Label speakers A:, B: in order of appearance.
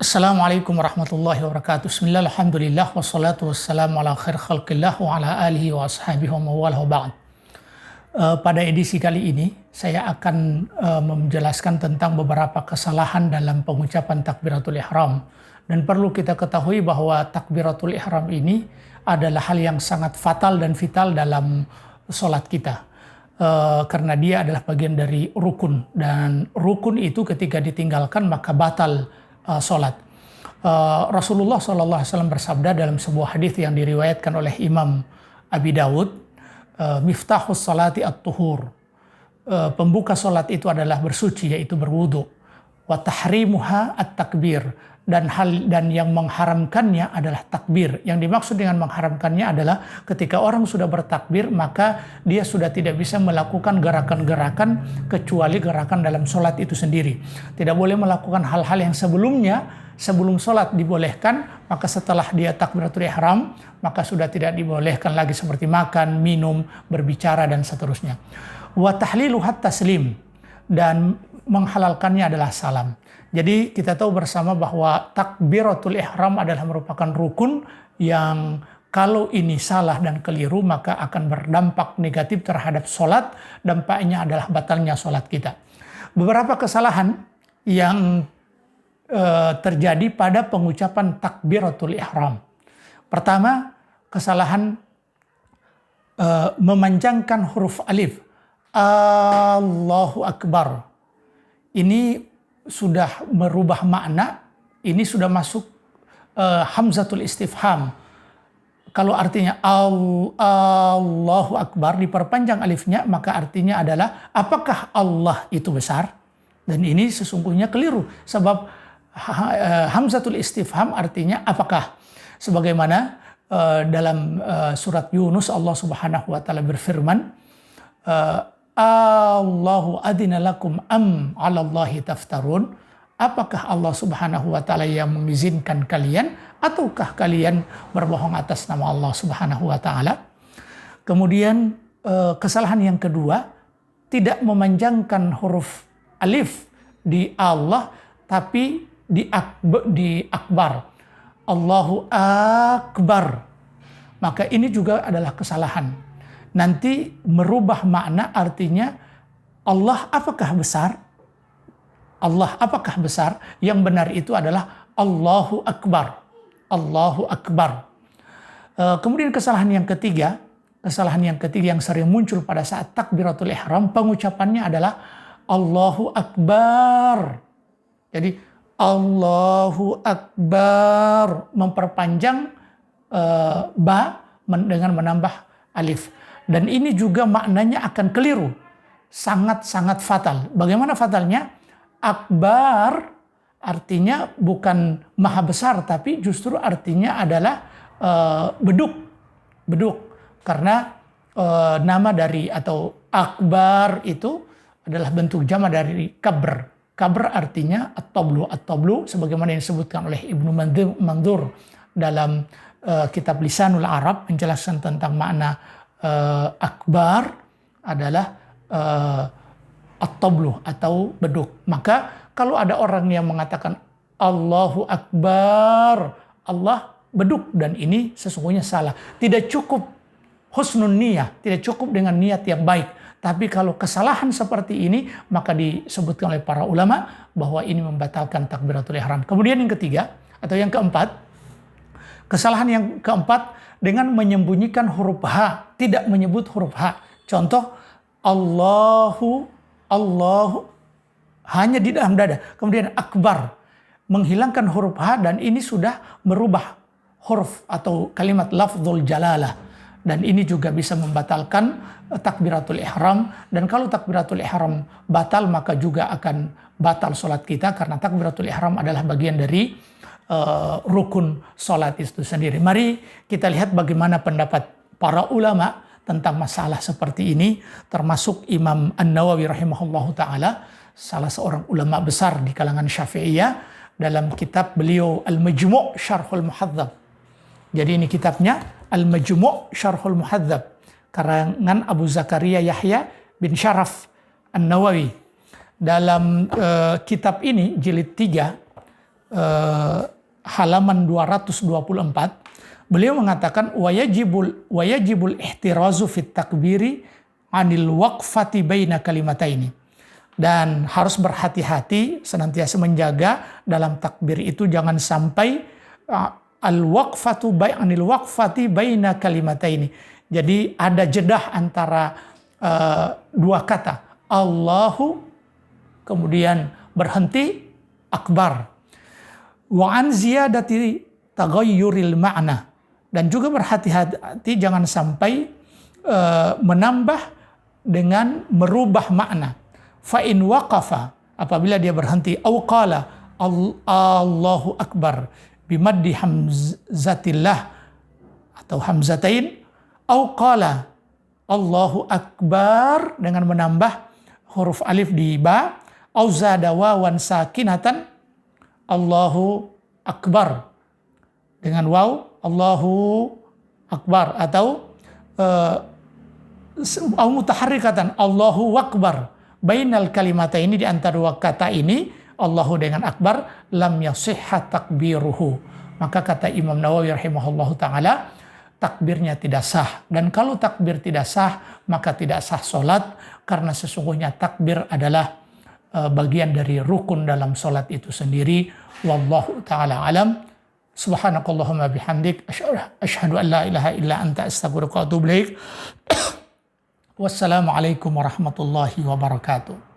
A: Assalamualaikum warahmatullahi wabarakatuh. Bismillah, alhamdulillah, wassalatu wassalamu ala khair khalqillah wa ala alihi wa ashabihi wa mawalah wa ba'd. Pada edisi kali ini, saya akan menjelaskan tentang beberapa kesalahan dalam pengucapan takbiratul ihram. Dan perlu kita ketahui bahwa takbiratul ihram ini adalah hal yang sangat fatal dan vital dalam sholat kita. Karena dia adalah bagian dari rukun. Dan rukun itu ketika ditinggalkan maka batal sholat. Rasulullah SAW bersabda dalam sebuah hadis yang diriwayatkan oleh Imam Abi Dawud, miftahus salati at-tuhur. Pembuka sholat itu adalah bersuci, yaitu berwudu. Wa tahrimuha at-takbir. Dan yang mengharamkannya adalah takbir. Yang dimaksud dengan mengharamkannya adalah ketika orang sudah bertakbir, maka dia sudah tidak bisa melakukan gerakan-gerakan kecuali gerakan dalam sholat itu sendiri. Tidak boleh melakukan hal-hal yang sebelum sholat dibolehkan, maka setelah dia takbiratul ihram, maka sudah tidak dibolehkan lagi seperti makan, minum, berbicara, dan seterusnya. Wa tahliluhat taslim. Dan menghalalkannya adalah salam. Jadi kita tahu bersama bahwa takbiratul ihram adalah merupakan rukun yang kalau ini salah dan keliru maka akan berdampak negatif terhadap sholat. Dampaknya adalah batalnya sholat kita. Beberapa kesalahan yang terjadi pada pengucapan takbiratul ihram. Pertama, kesalahan memanjangkan huruf alif. Allahu Akbar. Ini sudah merubah makna, ini sudah masuk hamzatul istifham. Kalau artinya Allahu Akbar diperpanjang alifnya, maka artinya adalah apakah Allah itu besar? Dan ini sesungguhnya keliru, sebab hamzatul istifham artinya apakah? Sebagaimana dalam surat Yunus Allah Subhanahu wa taala berfirman, Allahu adina lakum am 'alallahi taftarun. Apakah Allah Subhanahu wa taala yang mengizinkan kalian ataukah kalian berbohong atas nama Allah Subhanahu wa taala? Kemudian kesalahan yang kedua, tidak memanjangkan huruf alif di Allah tapi di akbar. Allahu akbar. Maka ini juga adalah kesalahan. Nanti merubah makna, artinya Allah apakah besar? Allah apakah besar? Yang benar itu adalah Allahu Akbar. Allahu Akbar. Kemudian kesalahan yang ketiga yang sering muncul pada saat takbiratul ihram, pengucapannya adalah Allahu Akbar. Jadi Allahu Akbar, memperpanjang ba dengan menambah alif. Dan ini juga maknanya akan keliru. Sangat-sangat fatal. Bagaimana fatalnya? Akbar artinya bukan maha besar, tapi justru artinya adalah beduk. Beduk. Karena nama dari atau akbar itu adalah bentuk jama dari kabr. Kabr artinya at-tablu. At-tablu sebagaimana yang disebutkan oleh Ibnu Mandur dalam kitab Lisanul Arab menjelaskan tentang makna akbar adalah at-tablu atau beduk. Maka kalau ada orang yang mengatakan Allahu Akbar, Allah beduk, dan ini sesungguhnya salah. Tidak cukup husnun niyah, tidak cukup dengan niat yang baik. Tapi kalau kesalahan seperti ini maka disebutkan oleh para ulama bahwa ini membatalkan takbiratul ihram. Kemudian yang ketiga atau yang keempat, kesalahan yang keempat dengan menyembunyikan huruf H, tidak menyebut huruf H. Contoh, Allahu hanya di dalam dada. Kemudian akbar, menghilangkan huruf H, dan ini sudah merubah huruf atau kalimat lafzul jalalah. Dan ini juga bisa membatalkan takbiratul ihram. Dan kalau takbiratul ihram batal, maka juga akan batal sholat kita, karena takbiratul ihram adalah bagian dari rukun sholat itu sendiri. Mari kita lihat bagaimana pendapat para ulama tentang masalah seperti ini, termasuk Imam An-Nawawi rahimahullahu ta'ala, salah seorang ulama besar di kalangan Syafi'iyah, dalam kitab beliau Al-Majmu' Syarhul Muhadzab. Jadi ini kitabnya Al-Majmu' Syarhul Muhadzab, karangan Abu Zakaria Yahya bin Syaraf An-Nawawi. Dalam kitab ini jilid 3 halaman 224, beliau mengatakan wajibul ihtirazu fit takbiri anil waqfati baina kalimataini. Dan harus berhati-hati, senantiasa menjaga dalam takbir itu jangan sampai anil waqfati baina kalimataini. Jadi ada jedah antara dua kata. Allahu, kemudian berhenti, akbar. Wa an ziyadati taghayyuril ma'na. Dan juga berhati-hati jangan sampai menambah dengan merubah makna. Fa in waqafa, apabila dia berhenti, au qala Allahu akbar bimaddi hamzatillah atau hamzatain, au qala Allahu akbar dengan menambah huruf alif di ba, au zada wawan sakinatan Allahu akbar dengan waw Allahu akbar, atau au mutaharrikatan Allahu akbar bainal kalimata ini, di antara dua kata ini Allahu dengan akbar, lam yasihha takbiruhu. Maka kata Imam Nawawi rahimahullahu taala, takbirnya tidak sah. Dan kalau takbir tidak sah, maka tidak sah solat, karena sesungguhnya takbir adalah bagian dari rukun dalam solat itu sendiri. Wallahu taala alam. Subhanakallahumma bihamdik, asyhadu an la ilaha illa anta, astaghfiruka wa atubu ilaik. Wassalamualaikum warahmatullahi wabarakatuh.